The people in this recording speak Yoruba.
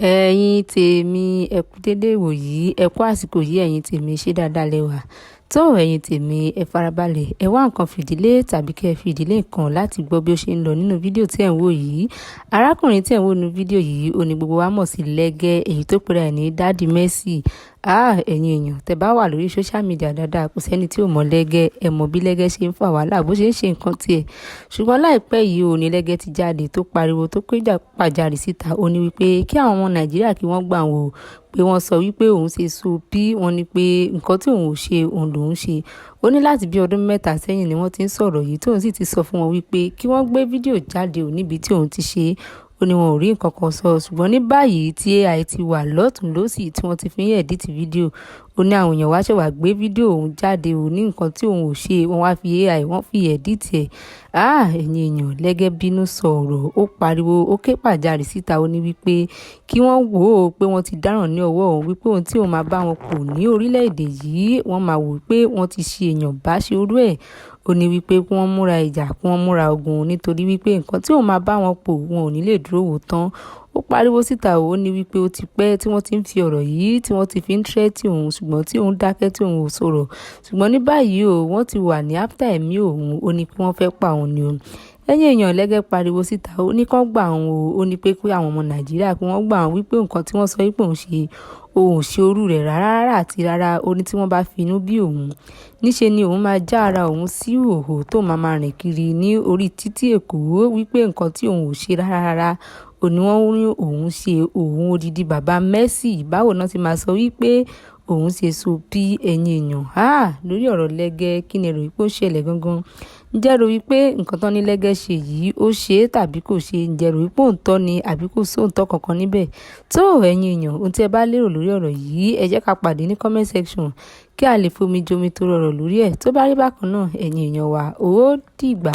Ẹ̀yin tèmi, ẹ kú dédé ìwòyí, ẹ kú àsìkò yìí, ẹ̀yin tèmi ṣé dáadáa lẹ wà. Tó ẹ̀yin tèmi, ẹ farabalẹ̀, ẹ wá nǹkan fìdílé tàbí kí ẹ fi ìdílé nǹkan láti gbọ́ bí ó ṣe ń lọ nínú fídíò tí ẹ̀ ń wò yìí. Arákùnrin tí ẹ̀ ń wò nínú fídíò yìí, ó ní gbogbo wa mọ̀ sí Lẹ́gẹ́, èyí tó pera ẹ̀ ní Daddy Mercy. Ẹ̀yin èèyàn, tẹ́ bá wà lórí social media dáadáa, kò sẹ́ni tí ò mọ̀ Lẹ́gẹ́, ẹ mọ̀ bí Lẹ́gẹ́ ṣe ń fà wàhálà, bó ṣe ń ṣe nǹkan tiẹ̀. Ṣùgbọ́n láìpẹ́ yìí ò ní Lẹ́gẹ́ ti jáde tó pariwo tó pàjáre síta, ó ní wípé kí àwọn ọmọ Nàìjíríà kí wọ́n gbà wò pé wọ́n sọ wípé òun ṣe so bí wọ́n ní pé nǹkan tí òun ò ṣe òun lòún ṣe. Ó ní láti bí ọdún mẹ́ta sẹ́yìn ni wọ́n ti ń sọ̀rọ̀ yìí, tóun sì ti sọ fún wọn wípé kí wọ́n gbé fídíò jáde níbi tí òun ti ṣe. Ó ní wọn ò rí nǹkan kan sọ, ṣùgbọ́n ní báyìí tí AI ti wà lọ́tùn lósì tí wọ́n ti fi ń ẹ̀dítì fídíò, ó ní àwọn èèyàn wá ṣẹ̀ wá gbé fídíò òun jáde ní nǹkan tí òun ò ṣe, wọ́n wá fi AI wọ́n fi ẹ̀dítì ẹ̀. Ẹ̀yin èèyàn, Lẹ́gẹ́ bínú sọ̀rọ̀, ó pariwo, ó ké pàjáre síta, ó ní wípé kí wọ́n wò ó pé wọ́n ti dáràn ní ọwọ́ òun, wípé ohun tí òun máa bá wọn pò ní orílẹ̀-èdè yìí, wọ́n máa wò pé wọ́n ti ṣe èèyàn bá ṣe orú ẹ̀. Ó ní wípé kí wọ́n múra ìjà, kí wọ́n múra ogun nítorí wípé nǹkan tí òun máa bá wọn pò wọn ò ní lè dúró wò tán. Ó pariwo síta, ó ní wípé ó ti pẹ́ tí wọ́n ti ń fi ọ̀rọ̀ yìí tí wọ́n ti fi ń tírẹ́tì òun, ṣùgbọ́n tí òun dákẹ́ tí òun ò sọ̀rọ̀. Ṣùgbọ́n ní báyìí wọ́n ti wà ní after ẹ̀mí òun, ó ní pé wọ́n fẹ́ pa òun ni o. Ẹ̀yin èèyàn, Lẹ́gẹ́ pariwo síta, ó ní kán gbà òun o, ó ní pé kí àwọn ọmọ Nàìjíríà kí wọ́n gbà òun wípé nǹkan tí wọ́n sọ wípé òun ṣe orú rẹ̀ rárá àti rárá. Ó ní tí wọ́n bá fi inú bí òun, níṣe ni òun máa já ara òun sí ìhòhò tó máa rìn kiri ní orí títí Èkó, wípé nǹkan tí òun ò ṣe rárá. Ó ní wọ́n ní òun ṣe òun odidi bàbá Mercy. Báwo náà ti máa sọ wípé òun ṣe so bí ẹ̀yin èèyàn. Lórí ọ̀rọ̀ Lẹ́gẹ́, kí ni ẹ rò wípé ó ṣẹlẹ̀ gangan? Ǹjẹ́ rò wípé nǹkan tán ní Lẹ́gẹ́ ṣe yìí ó ṣe é tàbí kò ṣe? Ǹjẹ́ rò wípé òǹtọ́ ni àbí kò sí òǹtọ́ kankan níbẹ̀? Tó ẹ̀yin èèyàn, ohun tí ẹ bá lérò lórí ọ̀rọ̀ yìí, ẹ jẹ́ ká pàdé ní comment section kí a lè fomi jomi tó rọrọ̀ lórí ẹ̀. Tó bá rí bákan náà, ẹ̀yin èèyàn wa, ó dìgbà.